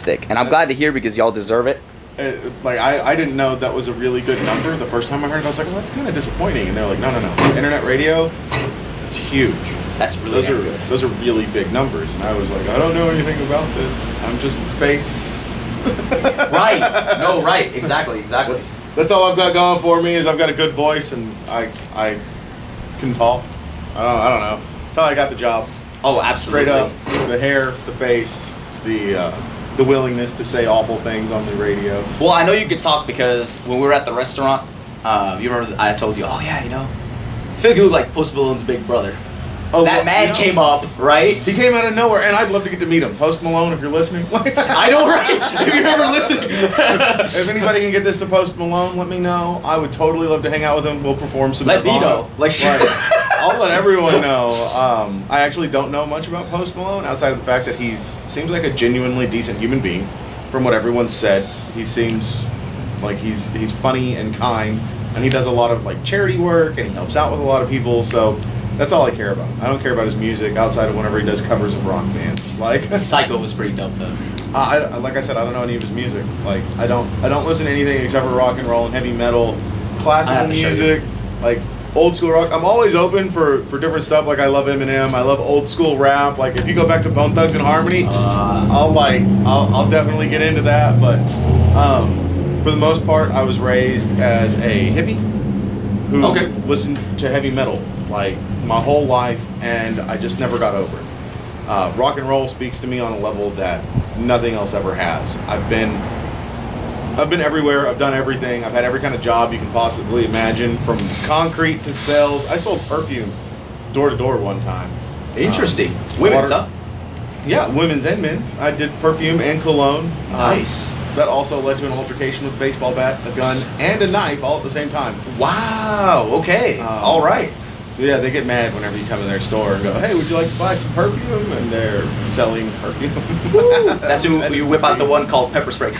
fantastic, and I'm glad to hear because y'all deserve it. I didn't know that was a really good number. The first time I heard it, I was like, well, that's kind of disappointing. And they're like, no. Internet radio, it's huge. That's really good. Those are really big numbers. And I was like, I don't know anything about this. I'm just the face. Right. No, right. Exactly. That's all I've got going for me is I've got a good voice and I can talk. I don't know. That's how I got the job. Oh, absolutely. Straight up, the hair, the face, the willingness to say awful things on the radio. Well, I know you could talk because when we were at the restaurant, you remember I told you, oh yeah, I feel like you look like Post Malone's big brother. Oh, that man came up, right? He came out of nowhere, and I'd love to get to meet him. Post Malone, if you're listening. I know, right? If you're ever listening. If anybody can get this to Post Malone, let me know. I would totally love to hang out with him. We'll perform some. Let me know. Right. I'll let everyone know. I actually don't know much about Post Malone outside of the fact that seems like a genuinely decent human being. From what everyone said, he seems like he's funny and kind, and he does a lot of like charity work, and he helps out with a lot of people. So. That's all I care about. I don't care about his music outside of whenever he does covers of rock bands. Like Psycho was pretty dope though. Like I said, I don't know any of his music. Like I don't listen to anything except for rock and roll and heavy metal, classical music, like old school rock. I'm always open for different stuff. Like I love Eminem. I love old school rap. Like if you go back to Bone Thugs and Harmony, I'll definitely get into that. But for the most part, I was raised as a hippie who listened to heavy metal. Like my whole life, and I just never got over it. Rock and roll speaks to me on a level that nothing else ever has. I've been everywhere. I've done everything. I've had every kind of job you can possibly imagine, from concrete to sales. I sold perfume door to door one time. Interesting. Women's, huh? Yeah, women's and men's. I did perfume and cologne. Nice. That also led to an altercation with a baseball bat, a gun, and a knife all at the same time. Wow. Okay. All right. Yeah, they get mad whenever you come in their store and go, hey, would you like to buy some perfume? And they're selling perfume. That's who you whip out the one called pepper spray.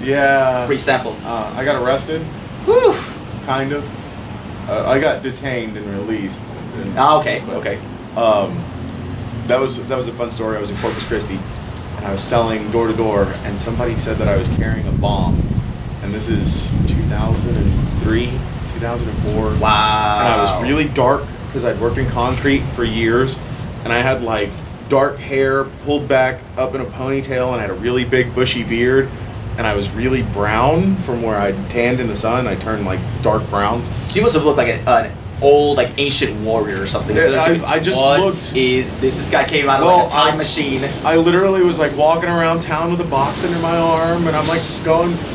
Yeah. Free sample. I got arrested. Whew. Kind of. I got detained and released. Okay. That was a fun story. I was in Corpus Christi, and I was selling door to door, and somebody said that I was carrying a bomb. And this is 2003. 2004. Wow. And I was really dark because I'd worked in concrete for years, and I had like dark hair pulled back up in a ponytail, and I had a really big bushy beard, and I was really brown from where I tanned in the sun. I turned like dark brown. So you must have looked like an old, like ancient warrior or something. So I just looked. This guy came out of like a time machine. I literally was like walking around town with a box under my arm, and I'm like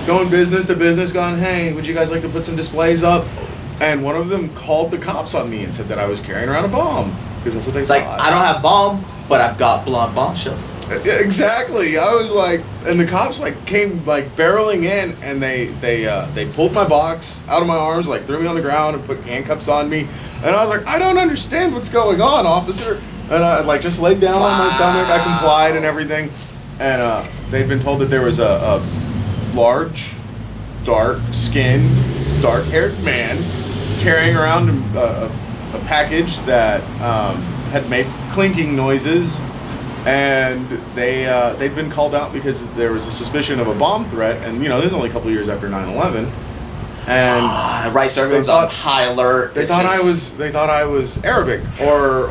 going business to business, going, hey, would you guys like to put some displays up? And one of them called the cops on me and said that I was carrying around a bomb, because that's what they thought. It's like, I don't have bomb, but I've got blonde bombshell. Yeah, exactly. I was like, and the cops like came like barreling in, and they pulled my box out of my arms, like threw me on the ground and put handcuffs on me, and I was like, I don't understand what's going on, officer. And I like just laid down on my stomach. I complied and everything, and they'd been told that there was a large, dark-skinned, dark-haired man carrying around a package that had made clinking noises. And they'd been called out because there was a suspicion of a bomb threat, and this is only a couple years after 9/11. And right, so everyone's on high alert. They thought I was Arabic, or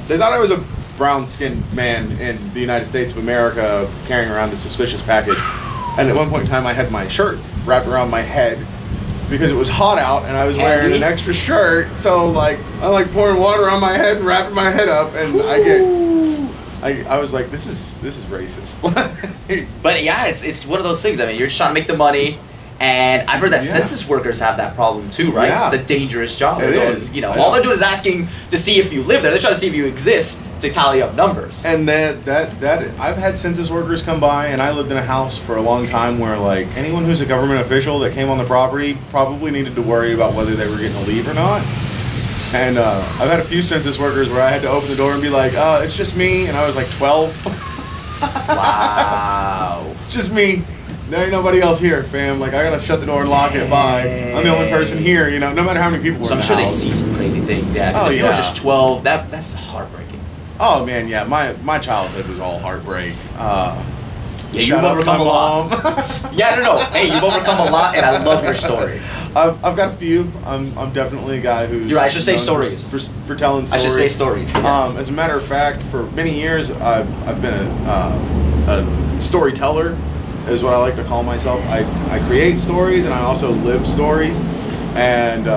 they thought I was a brown-skinned man in the United States of America carrying around a suspicious package. And at one point in time, I had my shirt wrapped around my head because it was hot out, and I was wearing an extra shirt. So like I'm like pouring water on my head and wrapping my head up, and I was like, this is racist. But yeah, it's one of those things. I mean, you're just trying to make the money, and I've heard that census workers have that problem too, right? Yeah. It's a dangerous job. It is. All they're doing is asking to see if you live there. They're trying to see if you exist to tally up numbers. And that I've had census workers come by, and I lived in a house for a long time where like anyone who's a government official that came on the property probably needed to worry about whether they were getting a leave or not. And I've had a few census workers where I had to open the door and be like, it's just me, and I was like 12. Wow. It's just me. There ain't nobody else here, fam. Like, I gotta shut the door and lock it. Bye. I'm the only person here, no matter how many people were in the house. So I'm sure they see some crazy things, yeah. Because if you're just 12, that's heartbreaking. Oh, man, yeah. My childhood was all heartbreak. Yeah, Shout you've out to my overcome a lot. mom. Yeah, no. Hey, you've overcome a lot, and I love your story. I've got a few. I'm definitely a guy who. You're right. I should say stories. For telling stories. I should say stories. Yes. As a matter of fact, for many years, I've been a storyteller, is what I like to call myself. I create stories and I also live stories, and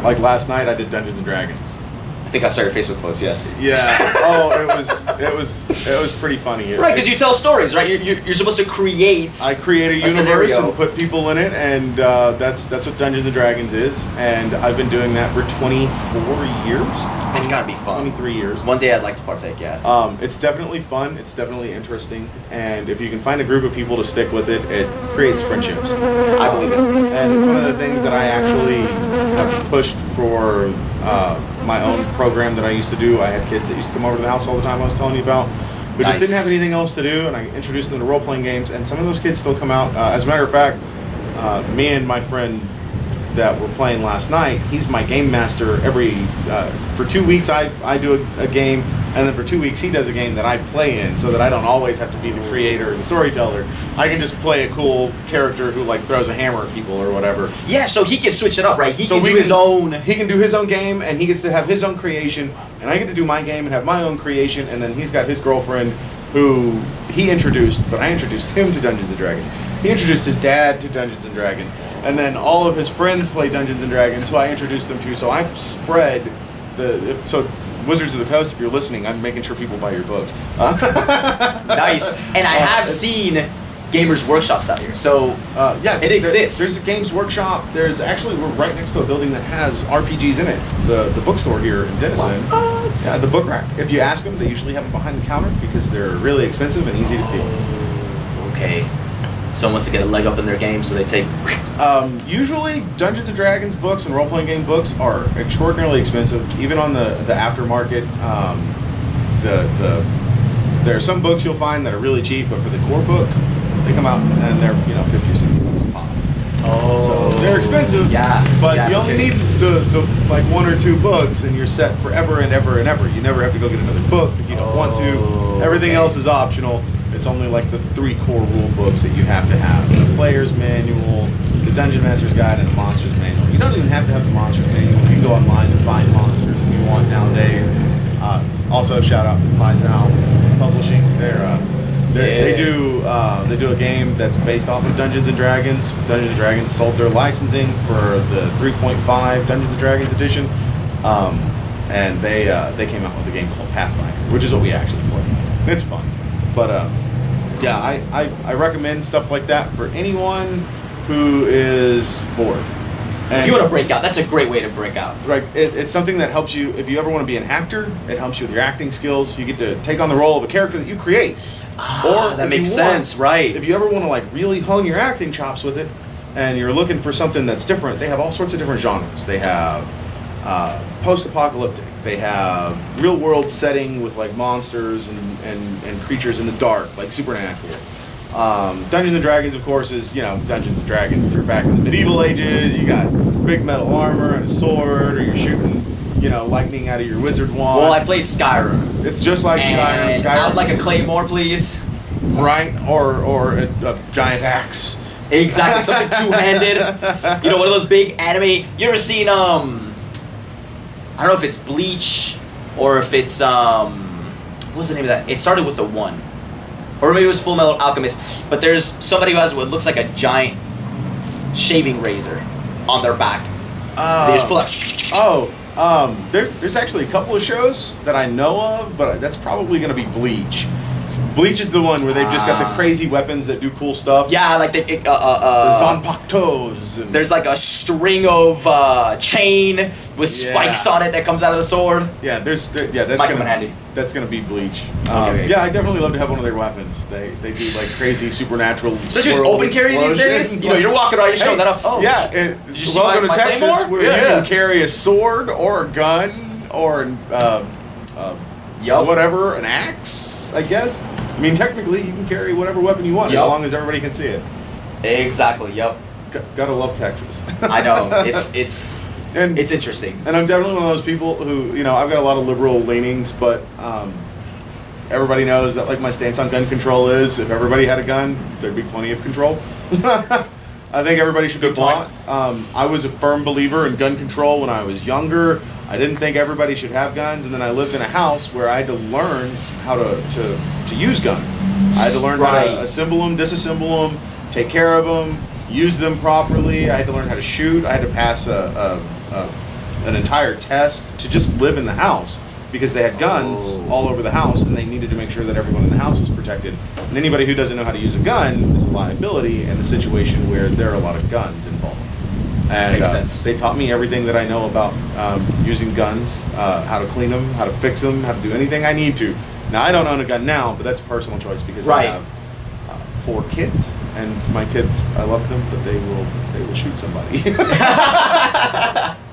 like last night I did Dungeons and Dragons. I think I saw your Facebook post. Yes. Yeah. Oh, it was pretty funny. Right, because you tell stories, right? You're supposed to create. I create a universe scenario. and put people in it, and that's what Dungeons and Dragons is. And I've been doing that for 24 years. It's gotta be fun. 23 years. One day I'd like to partake. Yeah. It's definitely fun. It's definitely interesting, and if you can find a group of people to stick with it, it creates friendships. I believe it. And it's one of the things that I actually have pushed for my own program that I used to do. I had kids that used to come over to the house all the time I was telling you about, who just didn't have anything else to do, and I introduced them to role-playing games, and some of those kids still come out. As a matter of fact, me and my friend that were playing last night, he's my game master for 2 weeks I do a game, and then for 2 weeks he does a game that I play in, so that I don't always have to be the creator and storyteller. I can just play a cool character who like throws a hammer at people or whatever. Yeah, so he can switch it up, right? He can do his own. He can do his own game, and he gets to have his own creation, and I get to do my game and have my own creation, and then he's got his girlfriend who he introduced, but I introduced him to Dungeons & Dragons. He introduced his dad to Dungeons & Dragons, and then all of his friends play Dungeons & Dragons, who I introduced them to, so I've spread so Wizards of the Coast, if you're listening, I'm making sure people buy your books. Nice. And I have seen Gamers Workshops out here, so yeah, it exists. There's a Games Workshop. We're right next to a building that has RPGs in it. The bookstore here in Denison. What? Yeah, the book rack. If you ask them, they usually have them behind the counter because they're really expensive and easy to steal. Okay. Someone wants to get a leg up in their game, so they take. Usually, Dungeons and Dragons books and role-playing game books are extraordinarily expensive, even on the aftermarket. There are some books you'll find that are really cheap, but for the core books, they come out and they're $50 or $60 a pop. Oh. So they're expensive. Yeah. But yeah, you only need the like 1 or 2 books, and you're set forever and ever and ever. You never have to go get another book if you don't want to. Everything else is optional. It's only like the 3 core rule books that you have to have: the Player's Manual, the Dungeon Master's Guide, and the Monster's Manual. You don't even have to have the Monster's Manual. You can go online and find monsters if you want nowadays. Also, shout out to Paizow Publishing. They do a game that's based off of Dungeons and Dragons. Dungeons and Dragons sold their licensing for the 3.5 Dungeons and Dragons edition, and they came out with a game called Pathfinder, which is what we actually play. It's fun, but yeah, I recommend stuff like that for anyone who is bored. And if you want to break out, that's a great way to break out. Right, it's something that helps you. If you ever want to be an actor, it helps you with your acting skills. You get to take on the role of a character that you create. Or that makes sense, right? If you ever want to like really hone your acting chops with it, and you're looking for something that's different, they have all sorts of different genres. They have post-apocalyptic. They have real-world setting with like monsters and creatures in the dark, like Supernatural. Dungeons and Dragons, of course, is Dungeons and Dragons. You're back in the medieval ages. You got big metal armor and a sword, or you're shooting lightning out of your wizard wand. Well, I played Skyrim. It's just like Skyrim. I would like a claymore, please. Right, or a giant axe. Exactly, something two-handed. One of those big anime. You ever seen I don't know if it's Bleach or if it's what's the name of that? It started with a 1. Or maybe it was Full Metal Alchemist. But there's somebody who has what looks like a giant shaving razor on their back. They just pull out. There's actually a couple of shows that I know of, but that's probably going to be Bleach. Bleach is the one where they've just got the crazy weapons that do cool stuff. Yeah, like the Zanpakutos. There's like a string of chain with spikes on it that comes out of the sword. Yeah, that's handy. That's gonna be Bleach. Okay. Yeah, I definitely love to have one of their weapons. They do like crazy supernatural. Especially with open carry these days. You're walking around, you're showing that off. Oh, yeah. Welcome to Texas, where you can carry a sword or a gun or whatever, an axe, I guess. I mean, technically, you can carry whatever weapon you want as long as everybody can see it. Exactly. Yep. Gotta love Texas. I know. It's interesting. And I'm definitely one of those people who, I've got a lot of liberal leanings, but everybody knows that like my stance on gun control is if everybody had a gun, there'd be plenty of control. I think everybody should be taught. I was a firm believer in gun control when I was younger. I didn't think everybody should have guns, and then I lived in a house where I had to learn how to use guns. I had to learn how to assemble them, disassemble them, take care of them, use them properly. I had to learn how to shoot. I had to pass an entire test to just live in the house because they had guns all over the house, and they needed to make sure that everyone in the house was protected. And anybody who doesn't know how to use a gun is a liability in a situation where there are a lot of guns involved. And Makes sense. They taught me everything that I know about using guns, how to clean them, how to fix them, how to do anything I need to. Now, I don't own a gun now, but that's a personal choice because I have 4 kids, and my kids, I love them, but they will shoot somebody.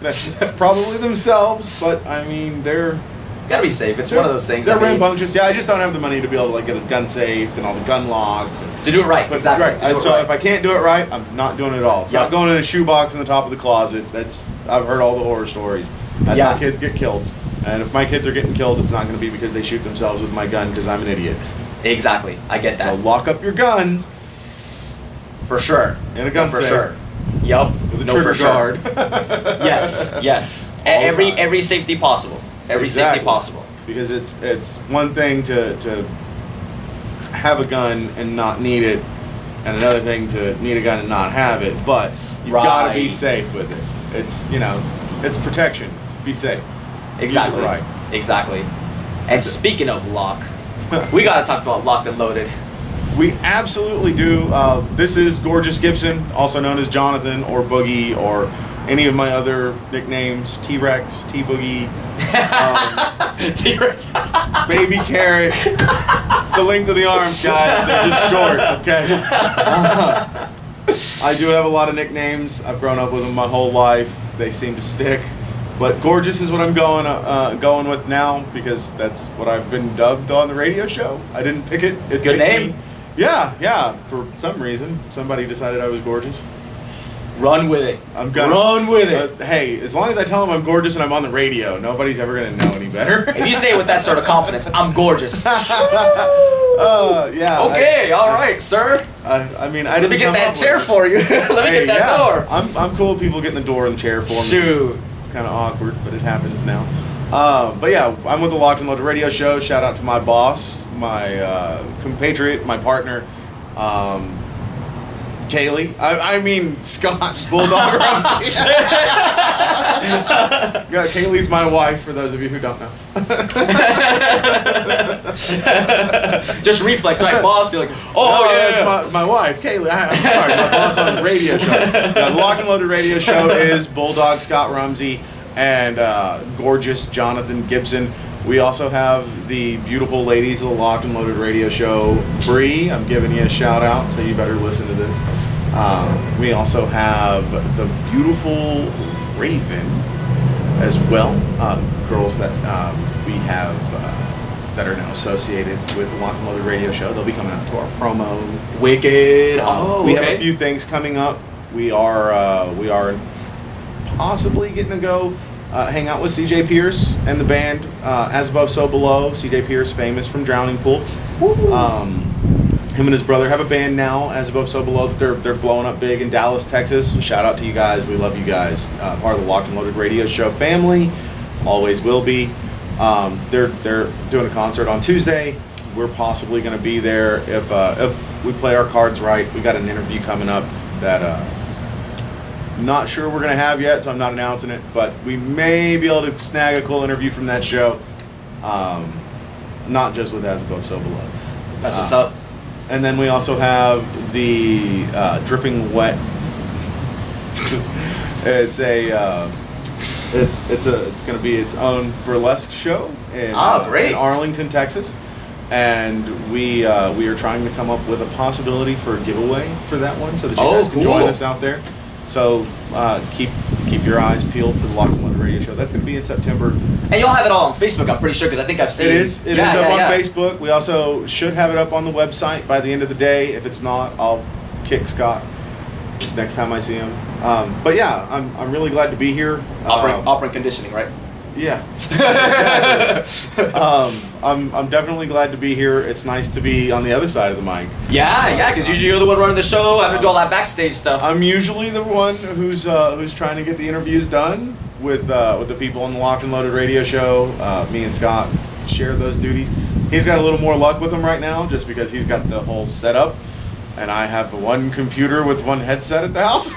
That's probably themselves, but I mean, they're... Gotta be safe. It's one of those things. They're rambunctious. Yeah, I just don't have the money to be able to like get a gun safe and all the gun locks. And, to do it right, exactly. Right. So if I can't do it right, I'm not doing it at all. It's not going in a shoebox in the top of the closet. I've heard all the horror stories. That's how kids get killed. And if my kids are getting killed, it's not going to be because they shoot themselves with my gun because I'm an idiot. Exactly. I get that. So lock up your guns. For sure. In a gun safe. For sure. Yup. With a trigger guard. Yes. Every safety possible. Every safety possible. Because it's one thing to have a gun and not need it, and another thing to need a gun and not have it. But you've got to be safe with it. It's protection. Be safe. Exactly. Use it right. Exactly. And speaking of lock, we got to talk about Locked and Loaded. We absolutely do. This is Gorgeous Gibson, also known as Jonathan or Boogie or any of my other nicknames, T-Rex, T-Boogie, T-Rex, Baby Carrot. It's the length of the arms, guys. They're just short, okay? I do have a lot of nicknames. I've grown up with them my whole life. They seem to stick. But Gorgeous is what I'm going with now because that's what I've been dubbed on the radio show. I didn't pick it. Good name. Yeah. For some reason, somebody decided I was gorgeous. Run with it. I'm gonna run with it. Hey, as long as I tell them I'm gorgeous and I'm on the radio, nobody's ever gonna know any better. If you say it with that sort of confidence, I'm gorgeous. Yeah. Okay, all right, sir. I mean, I Let me didn't get that chair for you. Let me get that door. I'm cool with people getting the door and the chair for me. Shoot. It's kind of awkward, but it happens now. But yeah, I'm with the Locked and Loaded radio show. Shout out to my boss, my compatriot, my partner, Kaylee. I mean Scott Bulldog Rumsey. Yeah, Kaylee's my wife, for those of you who don't know. Just reflex, right, boss? You're like, that's my wife, Kaylee. I'm sorry, my boss on the radio show. The Locked and Loaded radio show is Bulldog Scott Rumsey and Gorgeous Jonathan Gibson. We also have the beautiful ladies of the Locked and Loaded radio show, Bree. I'm giving you a shout out, so you better listen to this. We also have the beautiful Raven as well. Girls that we have that are now associated with the Locked and Loaded radio show. They'll be coming out to our promo. Wicked. We have a few things coming up. We are possibly getting to go hang out with CJ Pierce and the band As Above So Below. CJ Pierce, famous from Drowning Pool. Him and his brother have a band now, As Above So Below. They're blowing up big in Dallas, Texas. Shout out to you guys. We love you guys. Part of the Locked and Loaded radio show family. Always will be. They're doing a concert on Tuesday. We're possibly going to be there if we play our cards right. We got an interview coming up that not sure we're going to have yet, so I'm not announcing it, but we may be able to snag a cool interview from that show. Not just with As Above So Below. That's what's up. And then we also have the Dripping Wet. It's going to be its own burlesque show in Arlington, Texas. And we are trying to come up with a possibility for a giveaway for that one, so that you guys can join us out there. So keep your eyes peeled for the Locked and Loaded radio show. That's going to be in September. And you'll have it all on Facebook, I'm pretty sure, because I think I've seen it. It is up on Facebook. We also should have it up on the website by the end of the day. If it's not, I'll kick Scott next time I see him. But yeah, I'm really glad to be here. Operant conditioning, right? Yeah. Exactly. I'm definitely glad to be here. It's nice to be on the other side of the mic. Yeah, because usually you're the one running the show, having to do all that backstage stuff. I'm usually the one who's trying to get the interviews done with the people on the Locked and Loaded radio show. Me and Scott share those duties. He's got a little more luck with them right now, just because he's got the whole setup, and I have the one computer with one headset at the house.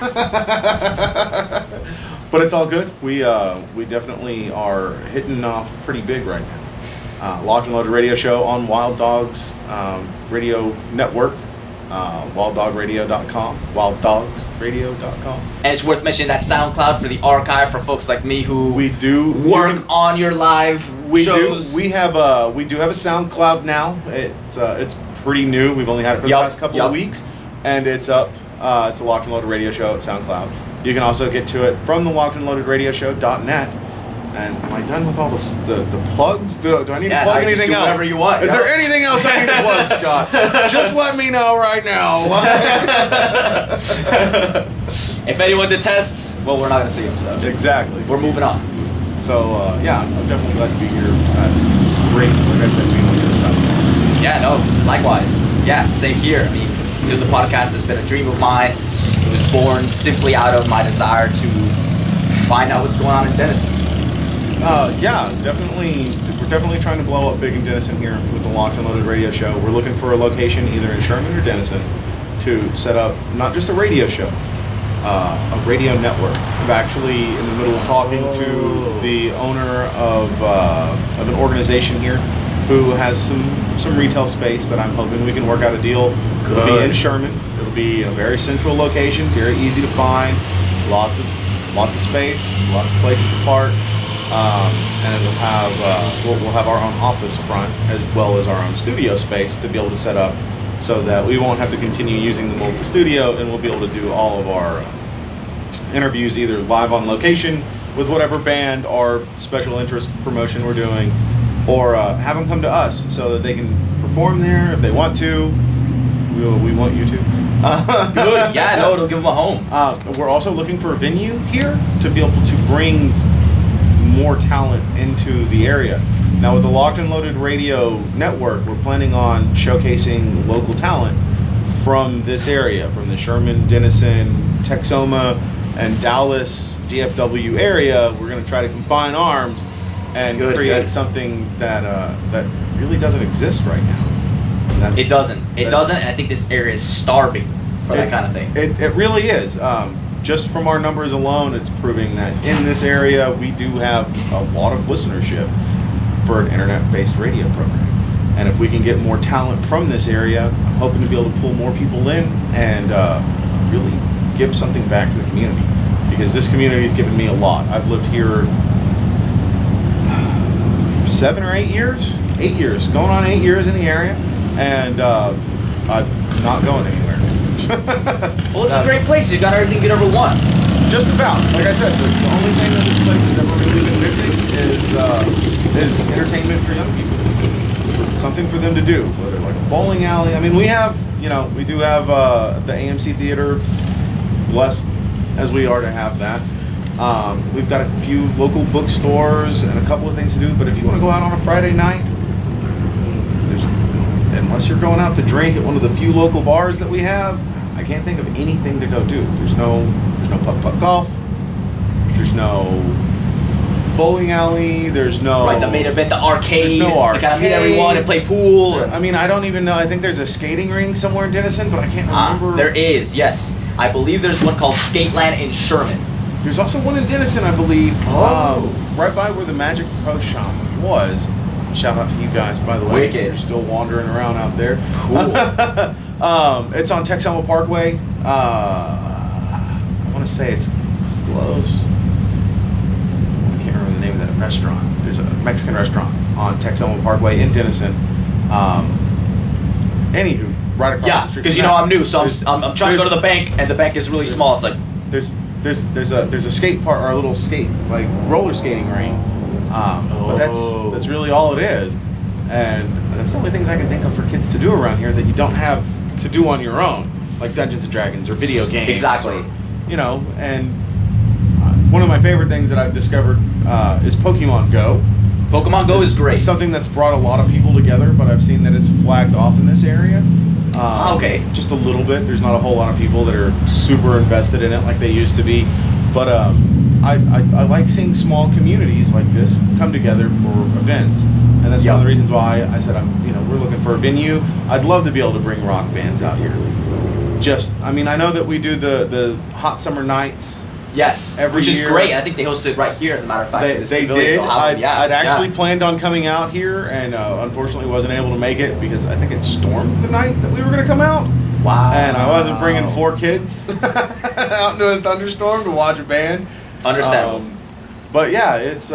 But it's all good. We definitely are hitting off pretty big right now. Locked and Loaded radio show on Wild Dogs Radio Network, wilddogradio.com, wilddogsradio.com. And it's worth mentioning that SoundCloud for the archive for folks like me who work on your live shows. We do have a SoundCloud now. It's pretty new. We've only had it for the past couple of weeks, and it's up. It's a Locked and Loaded radio show at SoundCloud. You can also get to it from the lockedandloadradioshow.net. And am I done with all the plugs? Do I need to plug anything else? Whatever you want. Is there anything else I need to plug, Scott? Just let me know right now. If anyone detests, well, we're not going to see them, so. Exactly. We're moving on. So, yeah, I'm definitely glad to be here. It's great, like I said, being on the other side. Yeah, no, likewise. Yeah, same here. I mean, doing the podcast has been a dream of mine. It was born simply out of my desire to find out what's going on in Denison. Yeah, definitely. We're definitely trying to blow up big in Denison here with the Locked and Loaded radio show. We're looking for a location either in Sherman or Denison to set up not just a radio show, a radio network. I'm actually in the middle of talking to the owner of an organization here who has some retail space that I'm hoping we can work out a deal. It'll be in Sherman. It'll be a very central location, very easy to find, lots of space, lots of places to park. And we'll have our own office front as well as our own studio space to be able to set up, so that we won't have to continue using the mobile studio, and we'll be able to do all of our interviews either live on location with whatever band or special interest promotion we're doing, or have them come to us so that they can perform there if they want to. We want you to. Good. Yeah, no, it'll give them a home. We're also looking for a venue here to be able to bring more talent into the area. Now with the Locked and Loaded radio network, we're planning on showcasing local talent from this area, from the Sherman, Denison, Texoma, and Dallas DFW area. We're going to try to combine arms and create something that really doesn't exist right now. It doesn't, and I think this area is starving for that kind of thing. It really is. Just from our numbers alone, it's proving that in this area we do have a lot of listenership for an internet-based radio program. And if we can get more talent from this area, I'm hoping to be able to pull more people in and really give something back to the community. Because this community has given me a lot. I've lived here 7 or 8 years? 8 years. Going on 8 years in the area. And I'm not going anywhere. Well, it's a great place. You've got everything you could ever want. Just about. Like I said, the only thing that this place has ever really been missing is entertainment for young people. Something for them to do, whether like a bowling alley. I mean, we do have the AMC Theater, blessed as we are to have that. We've got a few local bookstores and a couple of things to do, but if you want to go out on a Friday night, unless you're going out to drink at one of the few local bars that we have, I can't think of anything to go do. There's no putt-putt golf. There's no bowling alley. There's no... Right, the main event, the arcade. There's no arcade. To kind of meet everyone and play pool. I mean, I don't even know. I think there's a skating rink somewhere in Denison, but I can't remember. There is, yes. I believe there's one called Skateland in Sherman. There's also one in Denison, I believe. Oh. Right by where the Magic Pro Shop was. Shout out to you guys, by the way. Wicked. You're still wandering around out there. Cool. It's on Texoma Parkway. I want to say it's close. I can't remember the name of that restaurant. There's a Mexican restaurant on Texoma Parkway in Denison. Anywho, right across the street. Because I'm new, so I'm trying to go to the bank, and the bank is really small. It's like there's a skate park or a little skate like roller skating rink. But that's really all it is, and that's the only things I can think of for kids to do around here that you don't have to do on your own, like Dungeons and Dragons or video games. Exactly. Or, and one of my favorite things that I've discovered is Pokemon Go. Pokemon Go is great. Something that's brought a lot of people together, but I've seen that it's flagged off in this area. Okay. Just a little bit. There's not a whole lot of people that are super invested in it like they used to be. But I like seeing small communities like this come together for events. And that's one of the reasons why I said, we're looking for a venue. I'd love to be able to bring rock bands out here. I know that we do the Hot Summer Nights. Yes, which is great. And I think they hosted right here, as a matter of fact. They did. I'd actually planned on coming out here, and unfortunately wasn't able to make it because I think it stormed the night that we were going to come out. Wow. And I wasn't bringing 4 kids out into a thunderstorm to watch a band. Understandable. But yeah, it's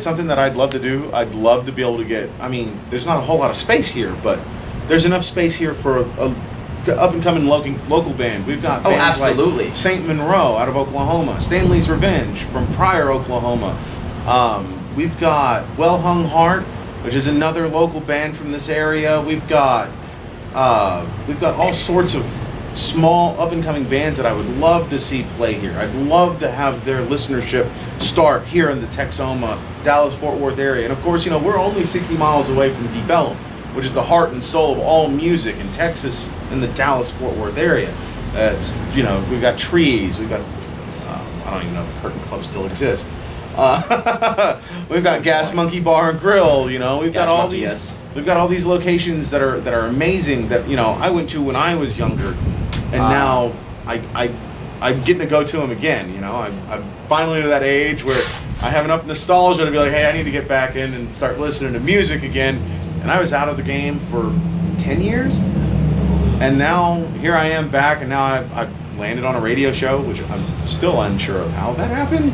something that I'd love to do. I'd love to be able to get. There's not a whole lot of space here, but there's enough space here for a up and coming local band. We've got bands like St. Monroe out of Oklahoma, Stanley's Revenge from Pryor, Oklahoma. We've got Well Hung Heart, which is another local band from this area. We've got all sorts of small up and coming bands that I would love to see play here. I'd love to have their listenership start here in the Texoma, Dallas-Fort Worth area. And of course, we're only 60 miles away from Deep Ellum, which is the heart and soul of all music in Texas in the Dallas-Fort Worth area. It's, we've got trees, we've got, I don't even know if the Curtain Club still exists. We've got Gas Monkey Bar and Grill, we've got all these locations that are amazing that, I went to when I was younger, and now I'm getting to go to them again, I'm finally to that age where I have enough nostalgia to be like, hey, I need to get back in and start listening to music again. And I was out of the game for 10 years, and now here I am back, and now I've landed on a radio show, which I'm still unsure of how that happened.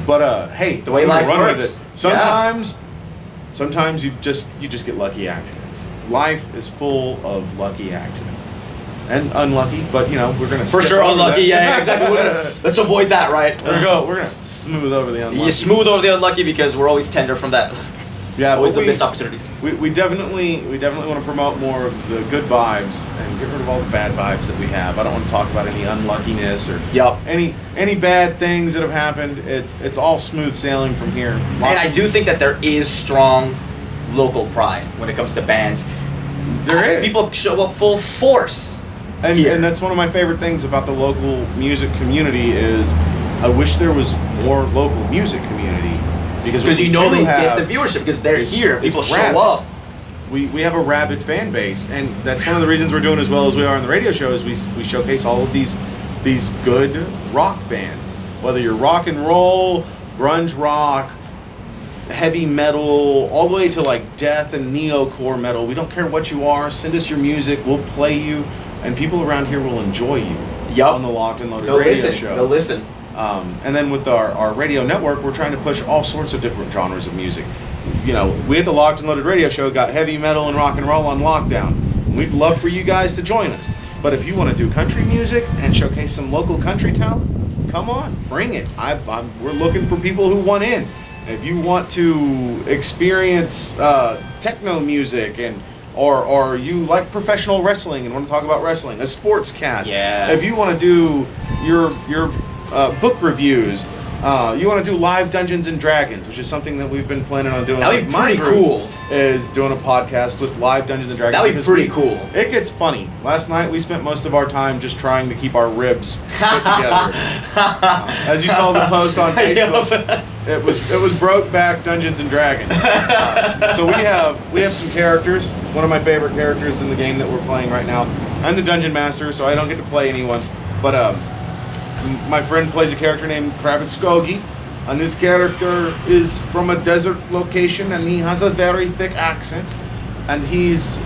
But hey, the way life works. Sometimes you just get lucky accidents. Life is full of lucky accidents and unlucky, but we're gonna for sure unlucky. Yeah, exactly. Let's avoid that, right? We're gonna smooth over the unlucky. You smooth over the unlucky because we're always tender from that. Yeah, always the missed opportunities. We definitely want to promote more of the good vibes and get rid of all the bad vibes that we have. I don't want to talk about any unluckiness or any bad things that have happened. It's all smooth sailing from here. And I do think that there is strong local pride when it comes to bands. There is. People show up full force. And that's one of my favorite things about the local music community is I wish there was more local music community. Because they get the viewership because they're here. People show up. We have a rabid fan base, and that's one of the reasons we're doing as well as we are on the radio show is we showcase all of these good rock bands. Whether you're rock and roll, grunge rock, heavy metal, all the way to like death and neo-core metal. We don't care what you are. Send us your music. We'll play you, and people around here will enjoy you on the Locked and Loaded radio show. They'll listen. And then with our radio network, we're trying to push all sorts of different genres of music. We at the Locked and Loaded radio show got heavy metal and rock and roll on lockdown. We'd love for you guys to join us. But if you want to do country music and showcase some local country talent, come on, bring it. We're looking for people who want in. If you want to experience techno music or you like professional wrestling and want to talk about wrestling, a sports cast. Yeah. If you want to do your book reviews, you want to do live Dungeons and Dragons, which is something that we've been planning on doing. That'd be pretty cool. Is doing a podcast with live Dungeons and Dragons. That'd be pretty cool. It gets funny. Last night we spent most of our time just trying to keep our ribs put together. As you saw the post on Facebook, it was Brokeback Dungeons and Dragons. So we have some characters. One of my favorite characters in the game that we're playing right now. I'm the Dungeon Master, so I don't get to play anyone, but my friend plays a character named Kravitz Skogi, and this character is from a desert location, and he has a very thick accent, and he's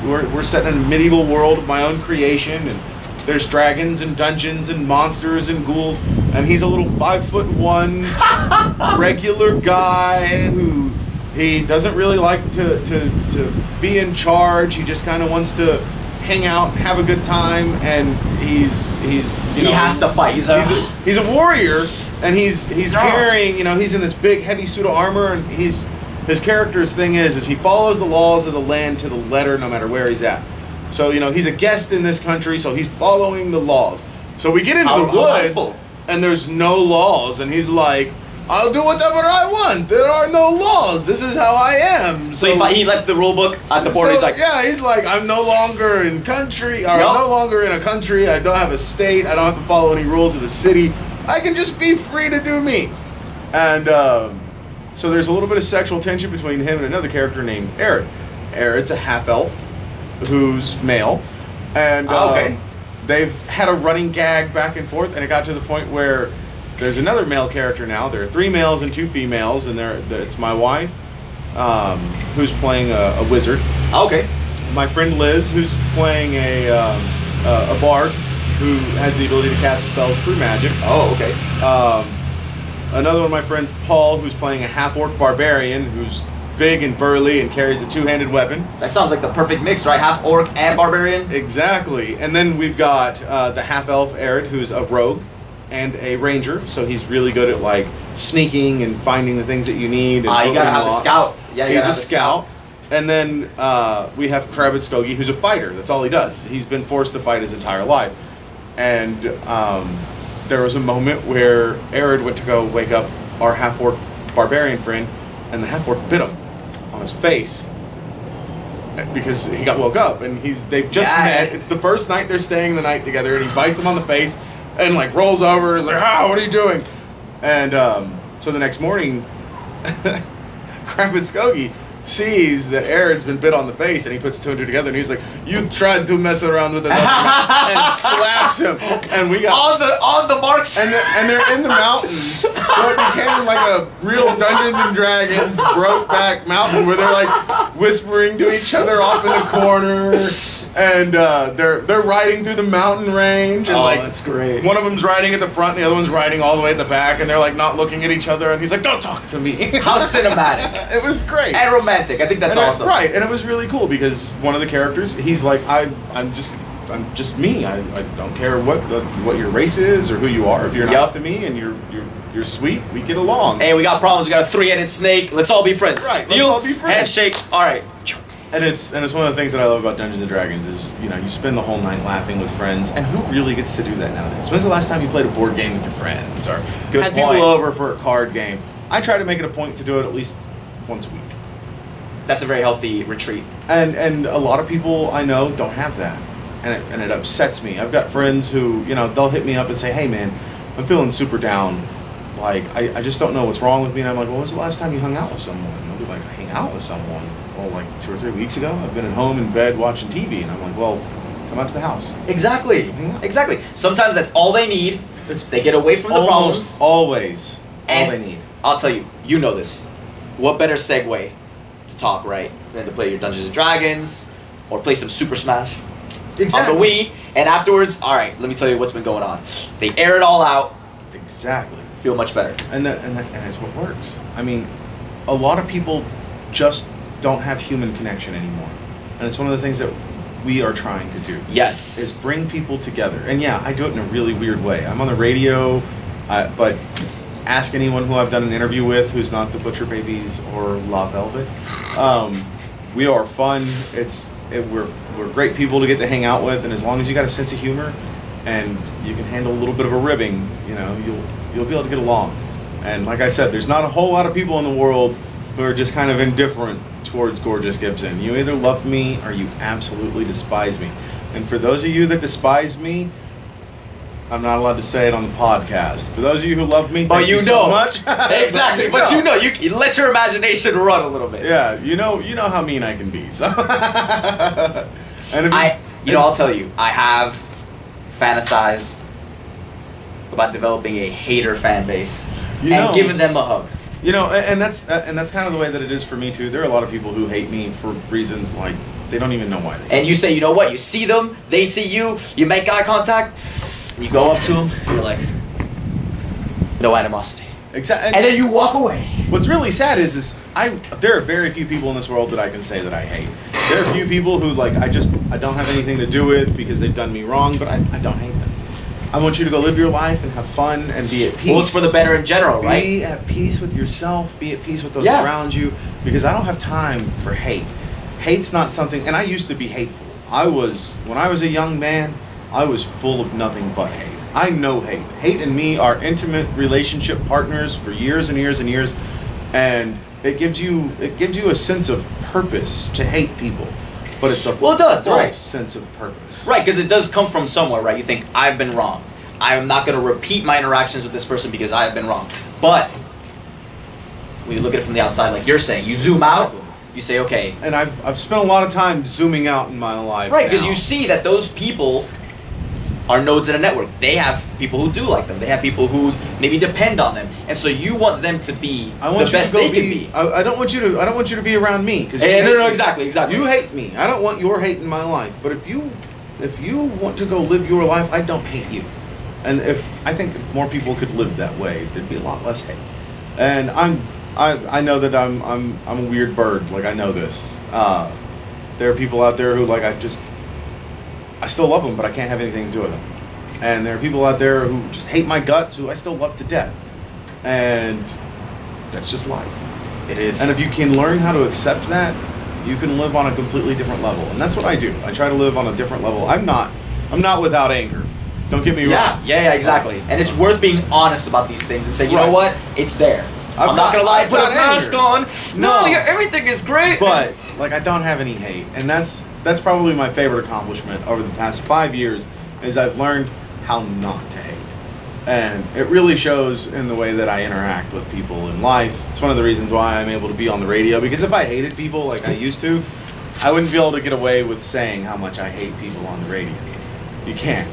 we're set in a medieval world of my own creation, and there's dragons and dungeons and monsters and ghouls, and he's a little 5'1" regular guy who he doesn't really like to be in charge. He just kind of wants to hang out, have a good time, and he has to fight. He's a warrior, and he's carrying, he's in this big heavy suit of armor, and his character's thing is he follows the laws of the land to the letter no matter where he's at. So he's a guest in this country, so he's following the laws. So we get into the woods, and there's no laws, and he's like, I'll do whatever I want. There are no laws. This is how I am. So he left the rule book at the border. So, He's like, yeah, he's like, I'm no longer in country. Or I'm no longer in a country. I don't have a state. I don't have to follow any rules of the city. I can just be free to do me. And so there's a little bit of sexual tension between him and another character named Arid. Arid's a half-elf who's male. And they've had a running gag back and forth, and it got to the point where there's another male character now. There are 3 males and 2 females, and it's my wife, who's playing a wizard. Okay. My friend Liz, who's playing a bard who has the ability to cast spells through magic. Oh, okay. Another one of my friends, Paul, who's playing a half-orc barbarian who's big and burly and carries a 2-handed weapon. That sounds like the perfect mix, right? Half orc and barbarian. Exactly. And then we've got the half-elf Arid, who's a rogue and a ranger, so he's really good at like sneaking and finding the things that you need. And you gotta have the scout. Yeah, he's a scout. And then we have Krabbit who's a fighter. That's all he does. He's been forced to fight his entire life. And there was a moment where Arid went to go wake up our half-orc barbarian friend, and the half-orc bit him on his face because he got woke up, and they've just met. It's the first night they're staying the night together, and he bites him on the face and like rolls over and is like, what are you doing? And so the next morning, Krabbit sees that Arid's been bit on the face, and he puts 2 and 2 together, and he's like, you tried to mess around with another man, and slaps him. And we got on the marks, and they're in the mountains, so it became like a real Dungeons and Dragons Brokeback Mountain where they're like whispering to each other off in the corner, and they're riding through the mountain range, and that's great. One of them's riding at the front, and the other one's riding all the way at the back, and they're like not looking at each other, and he's like, don't talk to me. How cinematic. It was great. And romantic. I think that's awesome. Right, and it was really cool because one of the characters, he's like, I'm just me. I don't care what your race is or who you are. If you're nice to me and you're sweet, we get along. Hey, we got problems. We got a 3-headed snake. Let's all be friends. Right. Deal. Let's all be friends. Handshake. All right. And it's one of the things that I love about Dungeons and Dragons is you spend the whole night laughing with friends, and who really gets to do that nowadays? When's the last time you played a board game with your friends or had people over for a card game? I try to make it a point to do it at least once a week. That's a very healthy retreat. And a lot of people I know don't have that, and it upsets me. I've got friends who they'll hit me up and say, hey man, I'm feeling super down. Like I just don't know what's wrong with me. And I'm like, well, when's the last time you hung out with someone? And they'll be like, hang out with someone? Well, like 2 or 3 weeks ago. I've been at home in bed watching TV, and I'm like, well, come out to the house. Exactly. Exactly. Sometimes that's all they need. They get away from the problems. Always all they need. I'll tell you, you know this. What better segue to talk, right, than to play your Dungeons and Dragons or play some Super Smash on the Wii, and afterwards, all right, let me tell you what's been going on. They air it all out. Exactly. Feel much better. And that's what works. I mean, a lot of people just don't have human connection anymore, and it's one of the things that we are trying to do. Yes. Is bring people together. And yeah, I do it in a really weird way. I'm on the radio, but ask anyone who I've done an interview with who's not the Butcher Babies or La Velvet. We are fun. We're great people to get to hang out with, and as long as you got a sense of humor and you can handle a little bit of a ribbing, you'll be able to get along. And like I said, there's not a whole lot of people in the world who are just kind of indifferent towards Gorgeous Gibson. You either love me or you absolutely despise me. And for those of you that despise me, I'm not allowed to say it on the podcast. For those of you who love me, thank you so much. Exactly, but you let your imagination run a little bit. Yeah, you know how mean I can be. So. And I'll tell you, I have fantasized about developing a hater fan base and giving them a hug. And that's kind of the way that it is for me too. There are a lot of people who hate me for reasons like they don't even know why. And you say, you know what? You see them, they see you. You make eye contact, and you go up to them. And you're like, no animosity. Exactly. And then you walk away. What's really sad is there are very few people in this world that I can say that I hate. There are few people who I don't have anything to do with because they've done me wrong, but I don't hate them. I want you to go live your life and have fun and be at peace. Well, it's for the better in general, right? Be at peace with yourself. Be at peace with those around you, because I don't have time for hate. Hate's not something, and I used to be hateful. When I was a young man, I was full of nothing but hate. I know hate. Hate and me are intimate relationship partners for years and years and years, and it gives you a sense of purpose to hate people, but it's a Well, it does, false right. sense of purpose. Right, because it does come from somewhere, right? You think, I've been wrong. I'm not going to repeat my interactions with this person because I have been wrong. But when you look at it from the outside, like you're saying, you zoom out, you say, okay. And I've spent a lot of time zooming out in my life. Right, because now. you see that those people are nodes in a network. They have people who do like them. They have people who maybe depend on them, and so you want them to be the best they can be. I don't want you to be around me because no, exactly. You hate me. I don't want your hate in my life. But if you want to go live your life, I don't hate you. And I think if more people could live that way, there'd be a lot less hate. And I know that I'm a weird bird. Like I know this. There are people out there who like I still love them, but I can't have anything to do with them. And there are people out there who just hate my guts, who I still love to death. And that's just life. It is. And if you can learn how to accept that, you can live on a completely different level. And that's what I do. I try to live on a different level. I'm not without anger. Don't get me wrong. Yeah, exactly. And it's worth being honest about these things and say, you know what? It's there. I'm not gonna lie, put a mask on. No, everything is great. But like I don't have any hate, and that's probably my favorite accomplishment over the past 5 years is I've learned how not to hate. And it really shows in the way that I interact with people in life. It's one of the reasons why I'm able to be on the radio, because if I hated people like I used to, I wouldn't be able to get away with saying how much I hate people on the radio. You can't.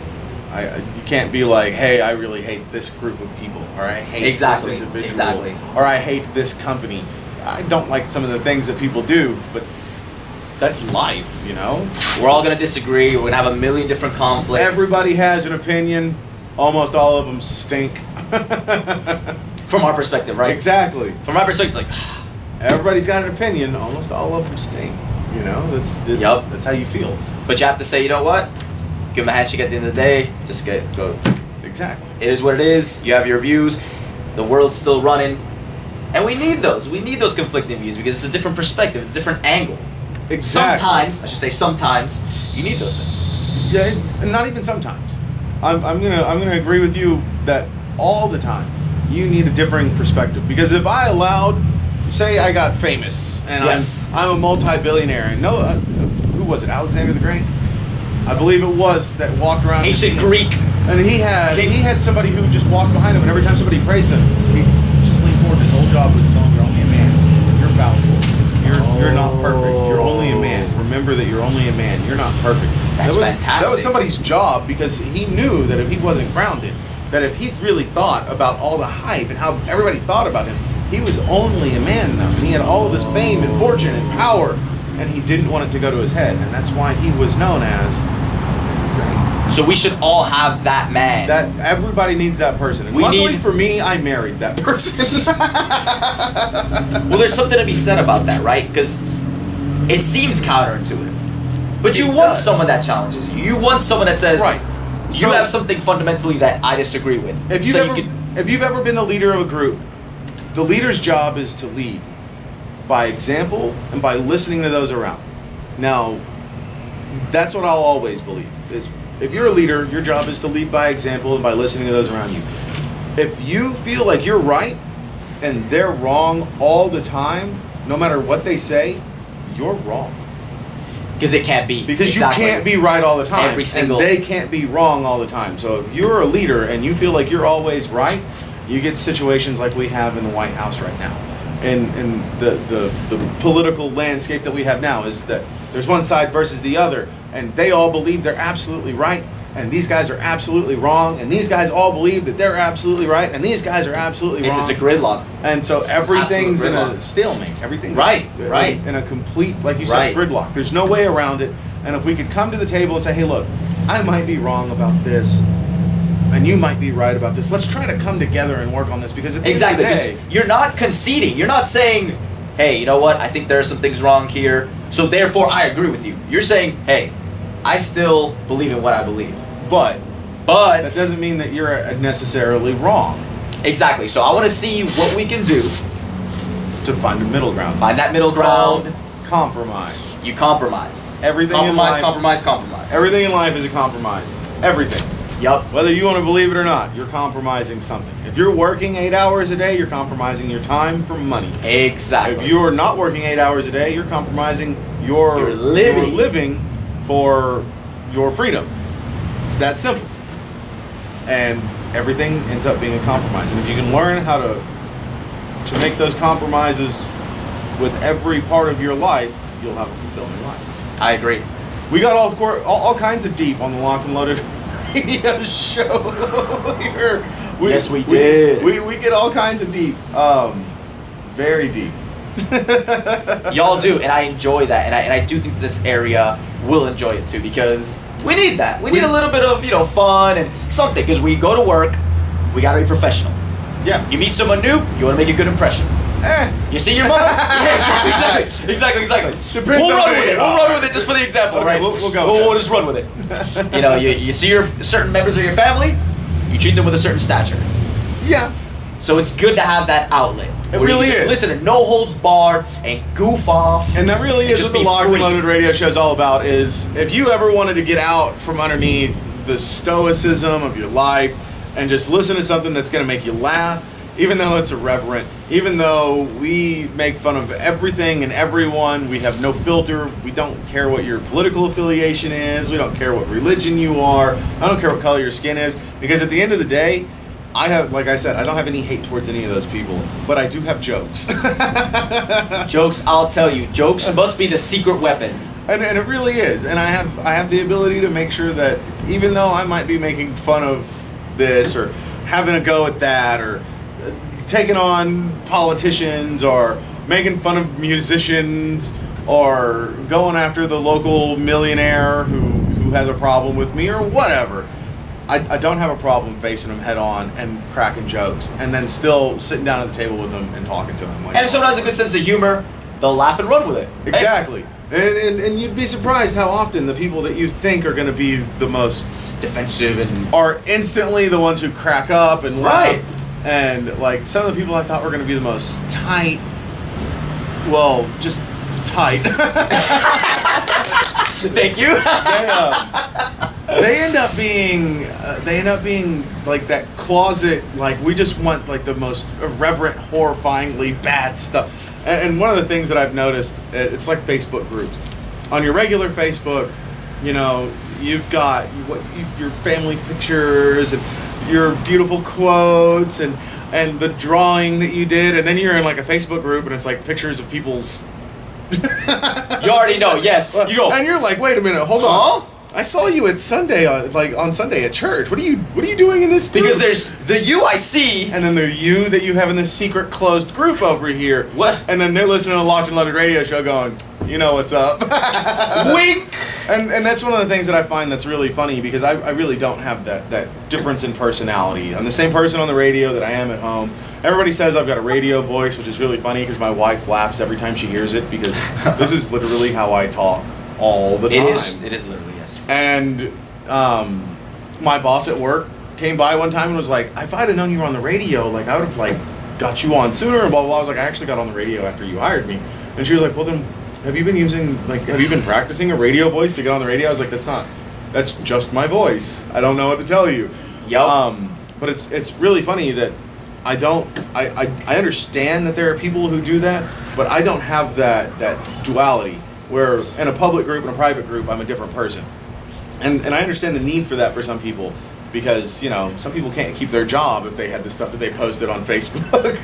You can't be like, hey, I really hate this group of people, or I hate this individual, or I hate this company. I don't like some of the things that people do, but that's life, you know? We're all going to disagree. We're going to have a million different conflicts. Everybody has an opinion. Almost all of them stink. From our perspective, right? Exactly. From my perspective, it's like... Everybody's got an opinion. Almost all of them stink. You know? That's how you feel. But you have to say, you know what? Give them a handshake at the end of the day. Just go. Exactly. It is what it is. You have your views. The world's still running. And we need those. We need those conflicting views because it's a different perspective. It's a different angle. Exactly. Sometimes you need those things. Yeah, and not even sometimes. I'm gonna agree with you that all the time you need a differing perspective, because if I allowed, say I got famous and I'm a multi-billionaire, and who was it? Alexander the Great, I believe it was, that walked around ancient Greek, and he had somebody who just walked behind him, and every time somebody praised him, he just leaned forward. His whole job was to tell him, you're only a man, you're fallible, you're not perfect, you're only a man. Remember that you're only a man. You're not perfect. That's fantastic. That was somebody's job, because he knew that if he wasn't grounded, that if he really thought about all the hype and how everybody thought about him, he was only a man, though. And he had all of this fame and fortune and power, and he didn't want it to go to his head. And that's why he was known as Alexander the Great. So we should all have that man. That everybody needs that person. And luckily for me, I married that person. Well, there's something to be said about that, right? Because it seems counterintuitive. But you want someone that challenges you. You want someone that says, right. You have something fundamentally that I disagree with. If you've ever been the leader of a group, the leader's job is to lead by example and by listening to those around. Now, that's what I'll always believe, is if you're a leader, your job is to lead by example and by listening to those around you. If you feel like you're right and they're wrong all the time, no matter what they say, you're wrong. Because it can't be. Because you can't be right all the time. And they can't be wrong all the time. So if you're a leader and you feel like you're always right, you get situations like we have in the White House right now. And the political landscape that we have now is that there's one side versus the other, and they all believe they're absolutely right, and these guys are absolutely wrong, and these guys all believe that they're absolutely right, and these guys are absolutely wrong. It's a gridlock. And so everything's in a stalemate. Everything's right. in a complete, like you said, gridlock. There's no way around it. And if we could come to the table and say, hey, look, I might be wrong about this, and you might be right about this. Let's try to come together and work on this, because at the end of the day, you're not conceding. You're not saying, hey, you know what? I think there are some things wrong here, so therefore I agree with you. You're saying, hey, I still believe in what I believe. But that doesn't mean that you're necessarily wrong. Exactly. So I want to see what we can do to find a middle ground. Find that middle ground. Compromise. You compromise. Everything compromise, in life. Compromise. Everything in life is a compromise. Everything. Yup. Whether you want to believe it or not, you're compromising something. If you're working 8 hours a day, you're compromising your time for money. Exactly. If you're not working 8 hours a day, you're compromising your living for your freedom. It's that simple. And everything ends up being a compromise. And if you can learn how to make those compromises with every part of your life, you'll have a fulfilling life. I agree. We got all kinds of deep on the Locked and Loaded radio show here. Yes, we did. We get all kinds of deep. Very deep. Y'all do, and I enjoy that, and I do think this area will enjoy it too, because we need that. We need a little bit of fun and something, because we go to work, we gotta be professional. Yeah. You meet someone new, you want to make a good impression. You see your mother? Yeah, exactly. Depends We'll on run the with day. it. We'll run with it just for the example, Okay, right? we'll go with We'll that. just run with it. You see your certain members of your family, you treat them with a certain stature. Yeah. So it's good to have that outlet. It where really you just is. listen to No Holds Barred and goof off. And that really is just what the be Locked and free. Loaded radio show is all about, is if you ever wanted to get out from underneath the stoicism of your life and just listen to something that's going to make you laugh, even though it's irreverent, even though we make fun of everything and everyone, we have no filter, we don't care what your political affiliation is, we don't care what religion you are, I don't care what color your skin is, because at the end of the day, like I said, I don't have any hate towards any of those people, but I do have jokes. Jokes, I'll tell you. Jokes must be the secret weapon. And it really is. And I have the ability to make sure that even though I might be making fun of this or having a go at that or taking on politicians or making fun of musicians or going after the local millionaire who has a problem with me or whatever, I don't have a problem facing them head on and cracking jokes and then still sitting down at the table with them and talking to them. Like, And if someone has a good sense of humor, they'll laugh and run with it. exactly. And you'd be surprised how often the people that you think are going to be the most Defensive and... are instantly the ones who crack up and laugh. Right. And like some of the people I thought were going to be the most tight, well, just tight. Thank you. They end up being like that closet, like we just want like the most irreverent, horrifyingly bad stuff. And one of the things that I've noticed, it's like Facebook groups. On your regular Facebook, you've got your family pictures and your beautiful quotes and the drawing that you did, and then you're in like a Facebook group and it's like pictures of people's. You already know, yes. You go. And you're like, wait a minute, hold on. I saw you at Sunday, on Sunday at church. What are you doing in this group? Because there's the you I see. And then the you that you have in this secret closed group over here. What? And then they're listening to a Locked and Loaded radio show going, you know what's up. Wink. And that's one of the things that I find that's really funny, because I really don't have that difference in personality. I'm the same person on the radio that I am at home. Everybody says I've got a radio voice, which is really funny because my wife laughs every time she hears it, because this is literally how I talk all the time. It is literally, yes. And my boss at work came by one time and was like, if I'd have known you were on the radio, like I would have like got you on sooner and blah blah blah. I was like, I actually got on the radio after you hired me. And she was like, well then have you been practicing a radio voice to get on the radio? I was like, that's just my voice. I don't know what to tell you. Yup. But it's really funny that I understand that there are people who do that, but I don't have that duality where in a public group and a private group I'm a different person. And I understand the need for that for some people, because some people can't keep their job if they had the stuff that they posted on Facebook.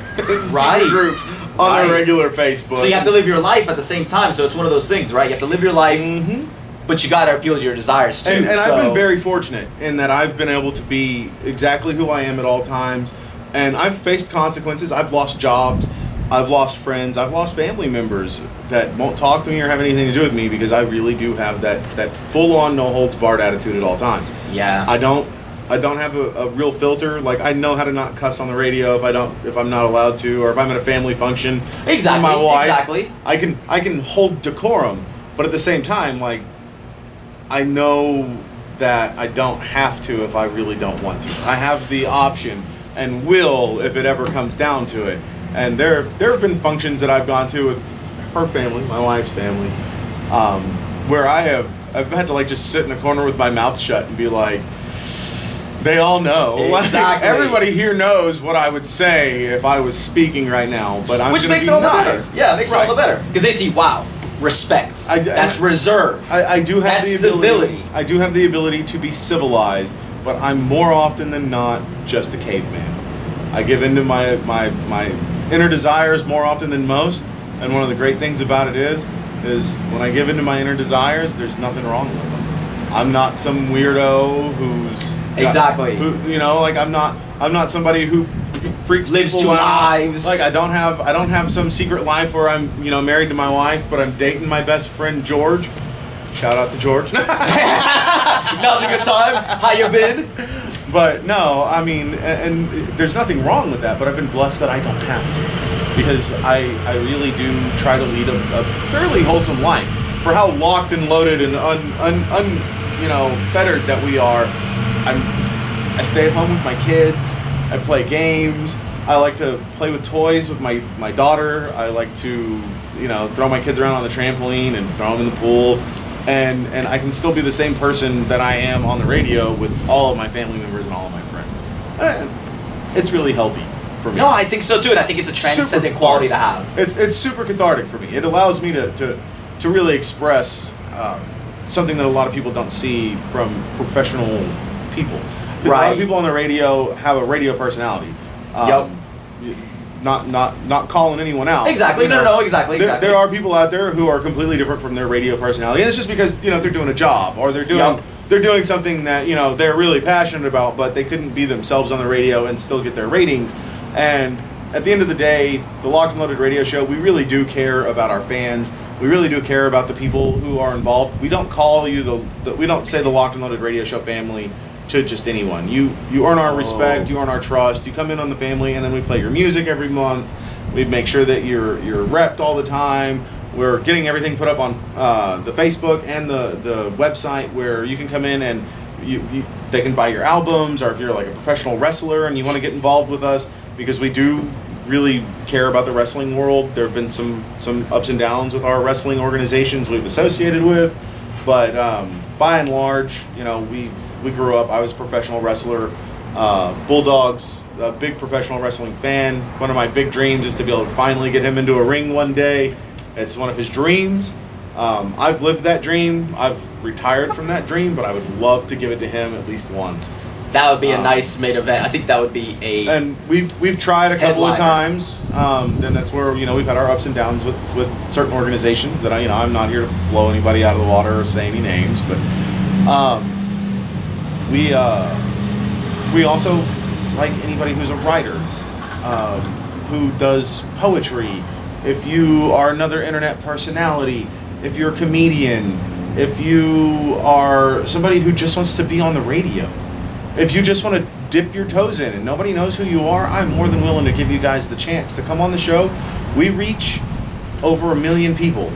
Right. Groups on their regular Facebook. So you have to live your life at the same time. So it's one of those things, right? You have to live your life, but you got to appeal to your desires too. And I've been very fortunate in that I've been able to be exactly who I am at all times. And I've faced consequences. I've lost jobs. I've lost friends. I've lost family members that won't talk to me or have anything to do with me, because I really do have that full-on, no-holds-barred attitude at all times. Yeah. I don't have a real filter. Like, I know how to not cuss on the radio if I'm not allowed to, or if I'm at a family function. Exactly. With my wife. Exactly. I can hold decorum, but at the same time, like, I know that I don't have to if I really don't want to. I have the option and will if it ever comes down to it. And there have been functions that I've gone to with her family, my wife's family, where I've had to like just sit in the corner with my mouth shut and be like, They all know. Exactly. Like, everybody here knows what I would say if I was speaking right now, but I'm Which gonna makes be it all the nice. better. Yeah, it makes it all the better. Because they see, wow, respect. That's reserve. I do have That's the ability. civility. I do have the ability to be civilized, but I'm more often than not just a caveman. I give into my inner desires more often than most, and one of the great things about it is when I give into my inner desires, there's nothing wrong with them. I'm not some weirdo who's exactly. Like I'm not somebody who freaks lives people two out. lives. Like I don't have some secret life where I'm married to my wife, but I'm dating my best friend George. Shout out to George. Now's a good time. How you been? But no, I mean, and there's nothing wrong with that. But I've been blessed that I don't have to, because I really do try to lead a fairly wholesome life. For how locked and loaded and fettered that we are, I stay at home with my kids. I play games. I like to play with toys with my daughter. I like to, throw my kids around on the trampoline and throw them in the pool. And I can still be the same person that I am on the radio with all of my family members and all of my friends. It's really healthy for me. No, I think so too, and I think it's a transcendent quality to have. It's super cathartic for me. It allows me to really express something that a lot of people don't see from professional people. A lot of people on the radio have a radio personality. Yep. Not calling anyone out. Exactly. No, exactly. There are people out there who are completely different from their radio personality, and it's just because they're doing a job or they're doing something that they're really passionate about, but they couldn't be themselves on the radio and still get their ratings. And at the end of the day, the Locked and Loaded Radio Show, we really do care about our fans. We really do care about the people who are involved. We don't call you we don't say the Locked and Loaded Radio Show family to just anyone. You earn our respect, you earn our trust. You come in on the family, and then we play your music every month. We make sure that you're repped all the time. We're getting everything put up on the Facebook and the website, where you can come in and they can buy your albums, or if you're like a professional wrestler and you want to get involved with us, because we do really care about the wrestling world. There have been some ups and downs with our wrestling organizations we've associated with, but by and large, we grew up. I was a professional wrestler. Bulldogs, a big professional wrestling fan. One of my big dreams is to be able to finally get him into a ring one day. It's one of his dreams. I've lived that dream. I've retired from that dream, but I would love to give it to him at least once. That would be a nice main event. I think that would be And we've tried a couple of times. And that's where we've had our ups and downs with certain organizations that I'm not here to blow anybody out of the water or say any names, but we also like anybody who's a writer, who does poetry. If you are another internet personality, if you're a comedian, if you are somebody who just wants to be on the radio, if you just want to dip your toes in and nobody knows who you are, I'm more than willing to give you guys the chance to come on the show. We reach over 1 million people.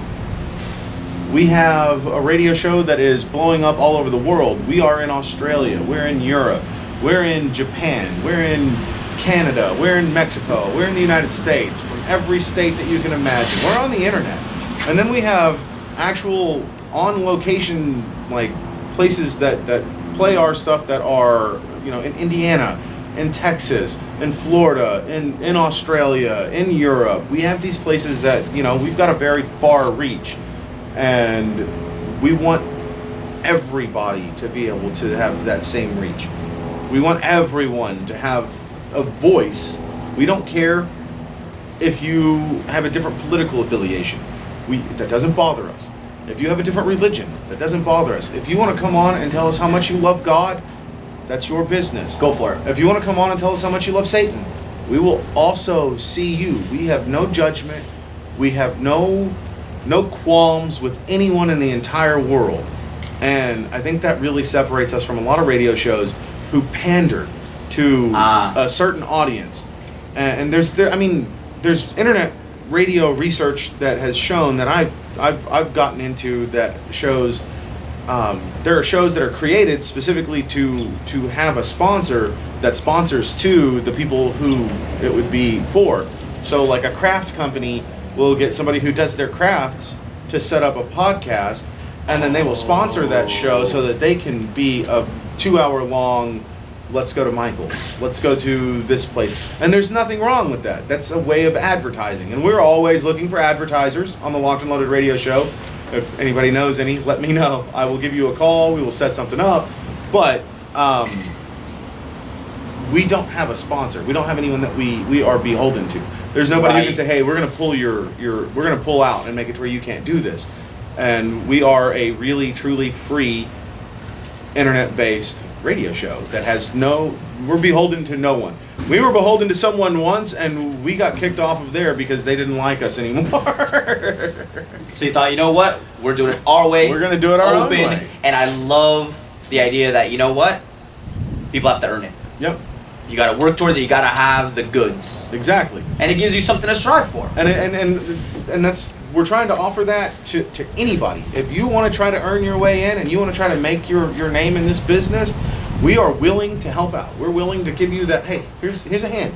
We have a radio show that is blowing up all over the world. We are in Australia, we're in Europe, we're in Japan, we're in Canada, we're in Mexico, we're in the United States, from every state that you can imagine. We're on the internet. And then we have actual on-location places that play our stuff that are in Indiana, in Texas, in Florida, in Australia, in Europe. We have these places that we've got a very far reach, and we want everybody to be able to have that same reach. We want everyone to have a voice. We don't care if you have a different political affiliation. That doesn't bother us. If you have a different religion, that doesn't bother us. If you want to come on and tell us how much you love God, that's your business. Go for it. If you want to come on and tell us how much you love Satan, we will also see you. We have no judgment. We have no qualms with anyone in the entire world. And I think that really separates us from a lot of radio shows who pander to a certain audience. And there's internet radio research that has shown that I've gotten into that shows. There are shows that are created specifically to have a sponsor that sponsors to the people who it would be for. So like a craft company will get somebody who does their crafts to set up a podcast, and then they will sponsor that show so that they can be a 2-hour long let's go to Michael's, let's go to this place. And there's nothing wrong with that. That's a way of advertising. And we're always looking for advertisers on the Locked and Loaded radio show. If anybody knows any, let me know. I will give you a call. We will set something up. But we don't have a sponsor. We don't have anyone that we are beholden to. There's nobody who can say, hey, we're going to pull we're going to pull out and make it to where you can't do this. And we are a really, truly free internet-based radio show that has we're beholden to no one. We were beholden to someone once, and we got kicked off of there because they didn't like us anymore. So you thought, you know what? We're doing it our way. We're going to do it our own open, way. And I love the idea that, you know what? People have to earn it. Yep. You got to work towards it. You got to have the goods. Exactly. And it gives you something to strive for. And that's, we're trying to offer that to anybody. If you want to try to earn your way in and you want to try to make your name in this business, we are willing to help out. We're willing to give you that, hey, here's a hand.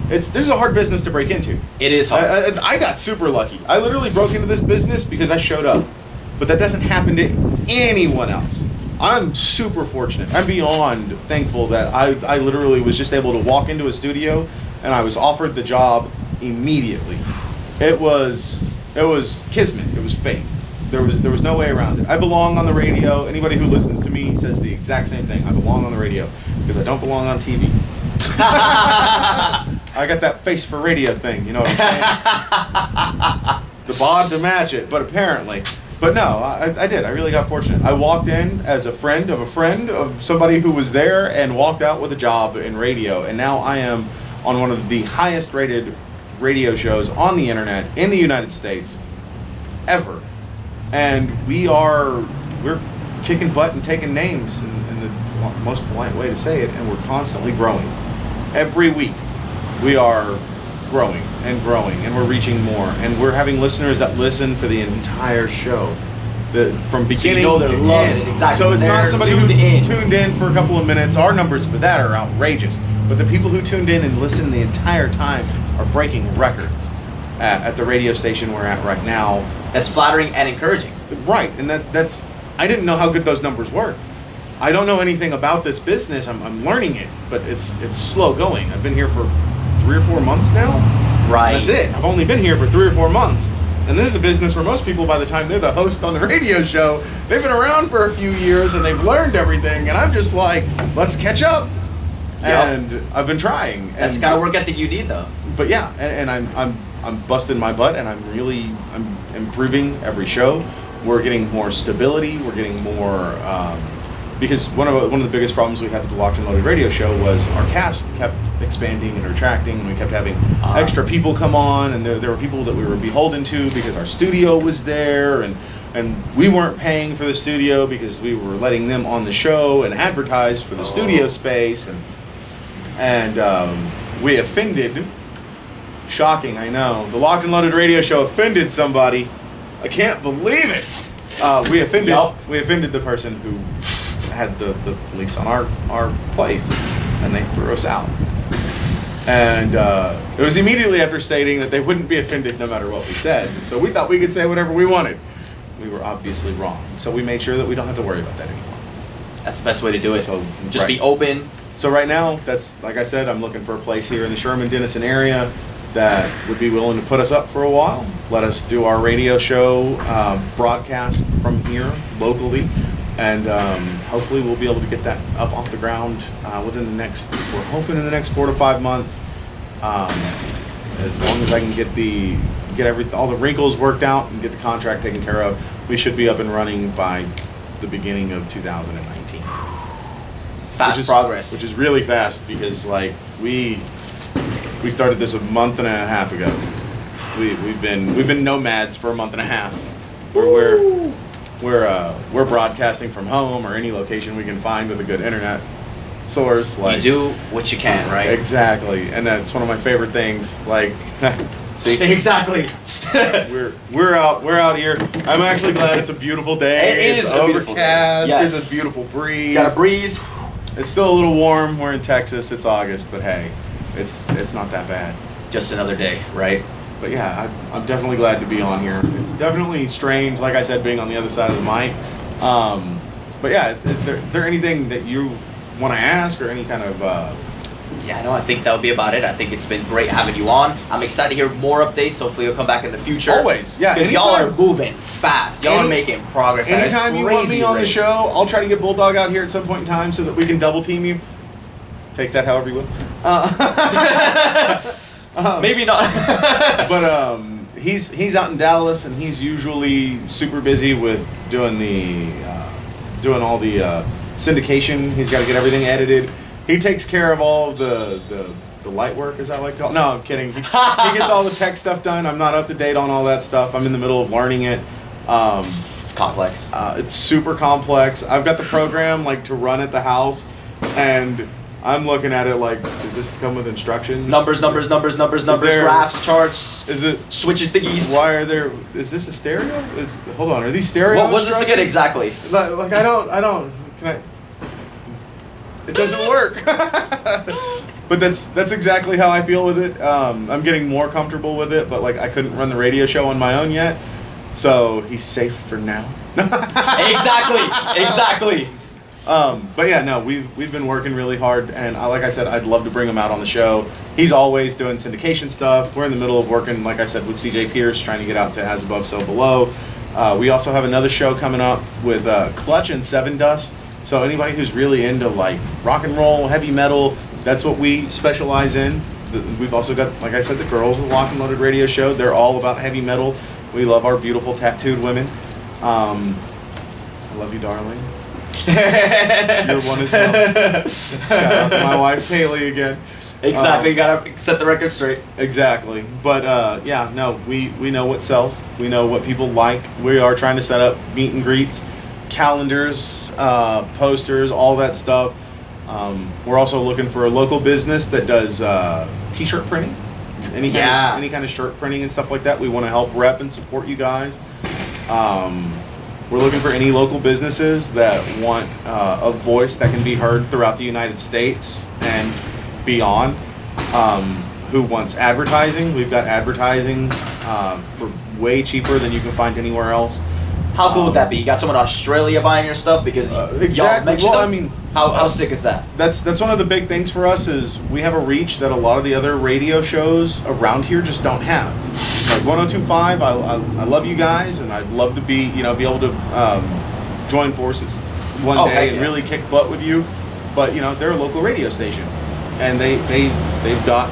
This is a hard business to break into. It is hard. I got super lucky. I literally broke into this business because I showed up. But that doesn't happen to anyone else. I'm super fortunate. I'm beyond thankful that I literally was just able to walk into a studio and I was offered the job immediately. It was kismet. It was fate. There was no way around it. I belong on the radio. Anybody who listens to me says the exact same thing. I belong on the radio because I don't belong on TV. I got that face for radio thing, you know what I'm saying? The bod to match it, but apparently. But no, I did. I really got fortunate. I walked in as a friend of somebody who was there and walked out with a job in radio. And now I am on one of the highest rated radio shows on the internet in the United States ever. And we're kicking butt and taking names in the most polite way to say it. And we're constantly growing. Every week we are growing and growing, and we're reaching more, and we're having listeners that listen for the entire show, from beginning so to end. Exactly. So it's They're not somebody who tuned tuned in for a couple of minutes. Our numbers for that are outrageous, but the people who tuned in and listened the entire time are breaking records at the radio station we're at right now. That's flattering and encouraging. Right, and that's I didn't know how good those numbers were. I don't know anything about this business. I'm learning it, but it's slow going. I've been here for 3 or 4 months now. Right. That's it. I've only been here for 3 or 4 months. And this is a business where most people, by the time they're the host on the radio show, they've been around for a few years and they've learned everything. And I'm just like, let's catch up. Yep. And I've been trying. That's the kind of work ethic you need, though. But yeah, and I'm busting my butt, and I'm improving every show. We're getting more stability. We're getting more. Because one of the biggest problems we had with the Locked and Loaded radio show was our cast kept expanding and retracting, and we kept having extra people come on, and there were people that we were beholden to because our studio was there, and we weren't paying for the studio because we were letting them on the show and advertise for the studio space, and we offended. Shocking, I know. The Locked and Loaded radio show offended somebody. I can't believe it. We offended the person who had the lease on our place, and they threw us out. And it was immediately after stating that they wouldn't be offended no matter what we said. So we thought we could say whatever we wanted. We were obviously wrong. So we made sure that we don't have to worry about that anymore. That's the best way to do it. So just be open. So right now, that's, like I said, I'm looking for a place here in the Sherman-Denison area that would be willing to put us up for a while, let us do our radio show, broadcast from here locally, and hopefully we'll be able to get that up off the ground we're hoping in the next 4 to 5 months, as long as I can get all the wrinkles worked out and get the contract taken care of. We should be up and running by the beginning of 2019. Fast progress. Which is really fast because we started this a month and a half ago. We've been nomads for a month and a half. We're broadcasting from home or any location we can find with a good internet source. You do what you can, right? Exactly, and that's one of my favorite things. See, exactly. we're out here. I'm actually glad it's a beautiful day. It's overcast. Yes. There's a beautiful breeze. Got a breeze. It's still a little warm. We're in Texas. It's August, but hey, it's not that bad. Just another day, right? But yeah, I'm definitely glad to be on here. It's definitely strange, like I said, being on the other side of the mic. But yeah, is there anything that you want to ask or any kind of. Yeah, no, I think that would be about it. I think it's been great having you on. I'm excited to hear more updates. Hopefully, you'll come back in the future. Always, yeah. Because y'all are moving fast. Y'all are making progress. Anytime you want me on the show, I'll try to get Bulldog out here at some point in time so that we can double team you. Take that however you will. Maybe not. But he's out in Dallas, and he's usually super busy with doing all the syndication. He's got to get everything edited. He takes care of all the light work, is that what I call it? No, I'm kidding. He gets all the tech stuff done. I'm not up to date on all that stuff. I'm in the middle of learning it. It's complex. It's super complex. I've got the program to run at the house, and I'm looking at it like, does this come with instructions? Numbers, graphs, charts. Is it switches, thingies? Why are there? Is this a stereo? Hold on, are these stereo? What was this again exactly? Like I don't. Can I? It doesn't work. But that's exactly how I feel with it. I'm getting more comfortable with it, but I couldn't run the radio show on my own yet, so he's safe for now. Exactly. But yeah, no, we've been working really hard, and like I said, I'd love to bring him out on the show. He's always doing syndication stuff. We're in the middle of working, like I said, with CJ Pierce, trying to get out to As Above, So Below. We also have another show coming up with Clutch and Seven Dust. So anybody who's really into rock and roll, heavy metal, that's what we specialize in. We've also got, like I said, the girls of the Locked and Loaded radio show. They're all about heavy metal. We love our beautiful tattooed women. I love you, darling. You're one as well. Shout out to my wife, Haley, again. Exactly, you gotta set the record straight. Exactly. But yeah, no, we know what sells. We know what people like. We are trying to set up meet and greets, calendars, posters, all that stuff. We're also looking for a local business that does t-shirt printing. Any kind of shirt printing and stuff like that. We want to help rep and support you guys. We're looking for any local businesses that want a voice that can be heard throughout the United States and beyond. Who wants advertising? We've got advertising for way cheaper than you can find anywhere else. How cool would that be? You got someone in Australia buying your stuff because exactly. Well, I mean, how sick is that? That's one of the big things for us is we have a reach that a lot of the other radio shows around here just don't have. Like 102.5, I love you guys, and I'd love to be able to join forces one day and really kick butt with you. But they're a local radio station, and they've got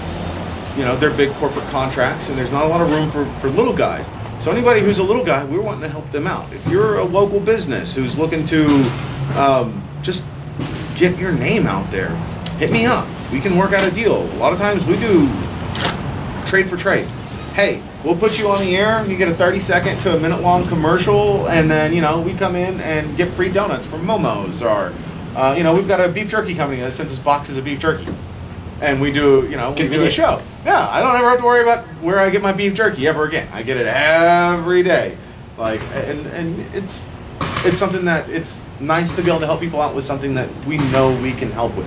their big corporate contracts, and there's not a lot of room for little guys. So anybody who's a little guy, we're wanting to help them out. If you're a local business who's looking to just get your name out there, hit me up. We can work out a deal. A lot of times we do trade for trade. Hey, we'll put you on the air. You get a 30-second to a minute-long commercial, and then we come in and get free donuts from Momo's, or we've got a beef jerky company that sends us boxes of beef jerky, and we do we do a show. Yeah, I don't ever have to worry about where I get my beef jerky ever again. I get it every day, and it's something that it's nice to be able to help people out with something that we know we can help with.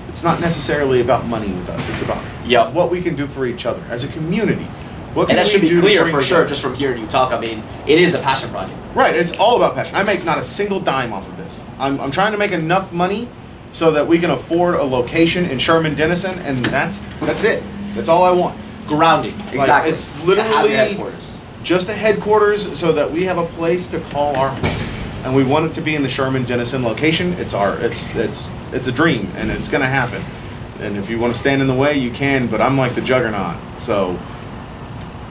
It's not necessarily about money with us. It's about what we can do for each other as a community. And that should be clear for sure, just from hearing you talk. I mean, it is a passion project. Right, it's all about passion. I make not a single dime off of this. I'm trying to make enough money so that we can afford a location in Sherman Denison, and that's it. That's all I want. Grounding, exactly. It's literally just a headquarters so that we have a place to call our home. And we want it to be in the Sherman Denison location. It's a dream, and it's going to happen. And if you want to stand in the way, you can, but I'm like the juggernaut, so...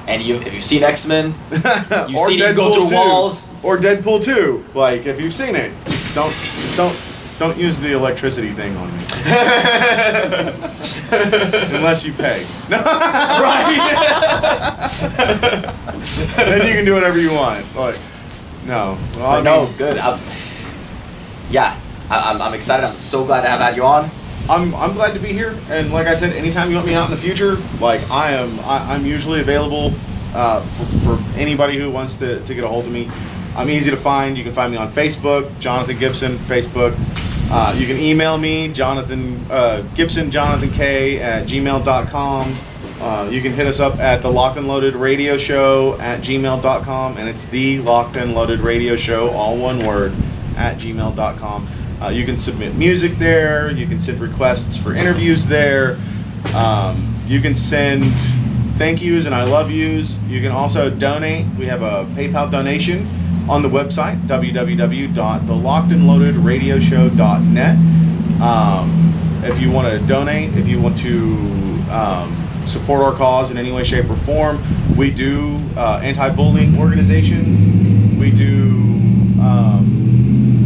And if you've seen X-Men, you've seen Deadpool it go through 2, walls. Or Deadpool 2. If you've seen it, just don't use the electricity thing on me. Unless you pay. Right. Then you can do whatever you want. No. Well, good. I'm excited. I'm so glad to have had you on. I'm glad to be here, and like I said, anytime you want me out in the future, I'm usually available for anybody who wants to get a hold of me. I'm easy to find. You can find me on Facebook, Jonathan Gibson, Facebook. You can email me, gibsonjonathank@gmail.com. You can hit us up at the Locked and Loaded Radio Show @gmail.com, and it's the Locked and Loaded Radio Show, all one word, @gmail.com. You can submit music there. You can send requests for interviews there. You can send thank yous and I love yous. You can also donate. We have a PayPal donation on the website, www.thelockedandloadedradioshow.net. If you want to donate, if you want to support our cause in any way, shape, or form, we do anti-bullying organizations. We do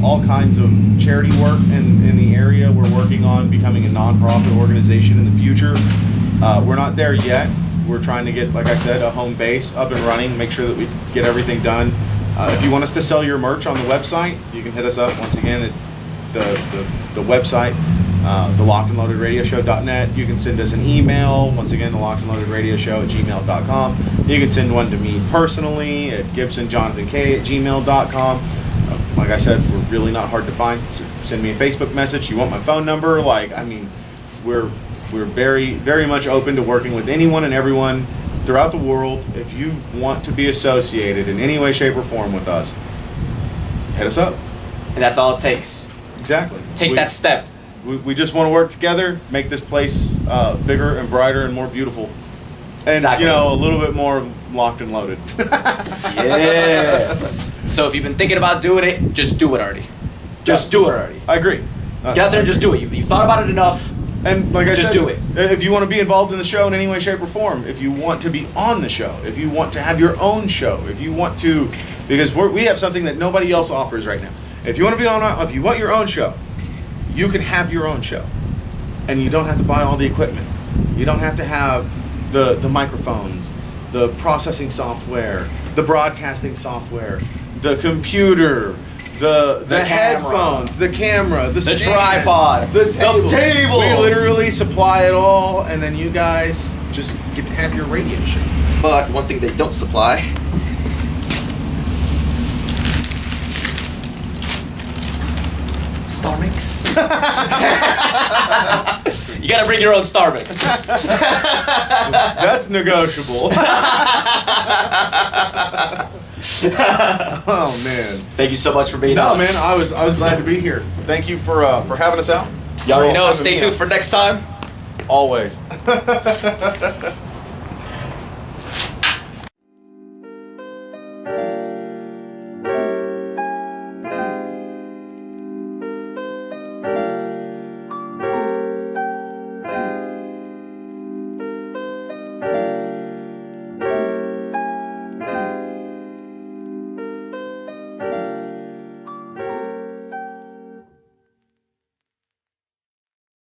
all kinds of charity work in the area. We're working on becoming a nonprofit organization in the future. We're not there yet. We're trying to get, like I said, a home base up and running, make sure that we get everything done. If you want us to sell your merch on the website, you can hit us up once again at the website, thelockedandloadedradioshow.net. You can send us an email, once again, thelockedandloadedradioshow@gmail.com. You can send one to me personally at gibsonjonathank@gmail.com. Like I said, we're really not hard to find. Send me a Facebook message. You want my phone number? We're very, very much open to working with anyone and everyone throughout the world. If you want to be associated in any way, shape, or form with us, hit us up. And that's all it takes. Exactly. Take that step. We just want to work together, make this place bigger and brighter and more beautiful. And, Exactly. a little bit more locked and loaded. Yeah. So if you've been thinking about doing it, just do it already. Just do it already. I agree. Get out there and just do it. You've thought about it enough. And like I said, Just do it. If you want to be involved in the show in any way, shape, or form, if you want to be on the show, if you want to have your own show, if you want to, because we have something that nobody else offers right now. If you want to be on, if you want your own show, you can have your own show, and you don't have to buy all the equipment. You don't have to have the microphones, the processing software, the broadcasting software, the computer, the headphones, the camera, the stand, tripod, the table. We We literally supply it all, and then you guys just get to have your radio show. But one thing they don't supply. Star Mix. You gotta bring your own Star Mix. That's negotiable. Oh man! Thank you so much for being No on. man, I was glad to be here. Thank you for having us out. You already know. Having Stay me tuned out. for next time. Always.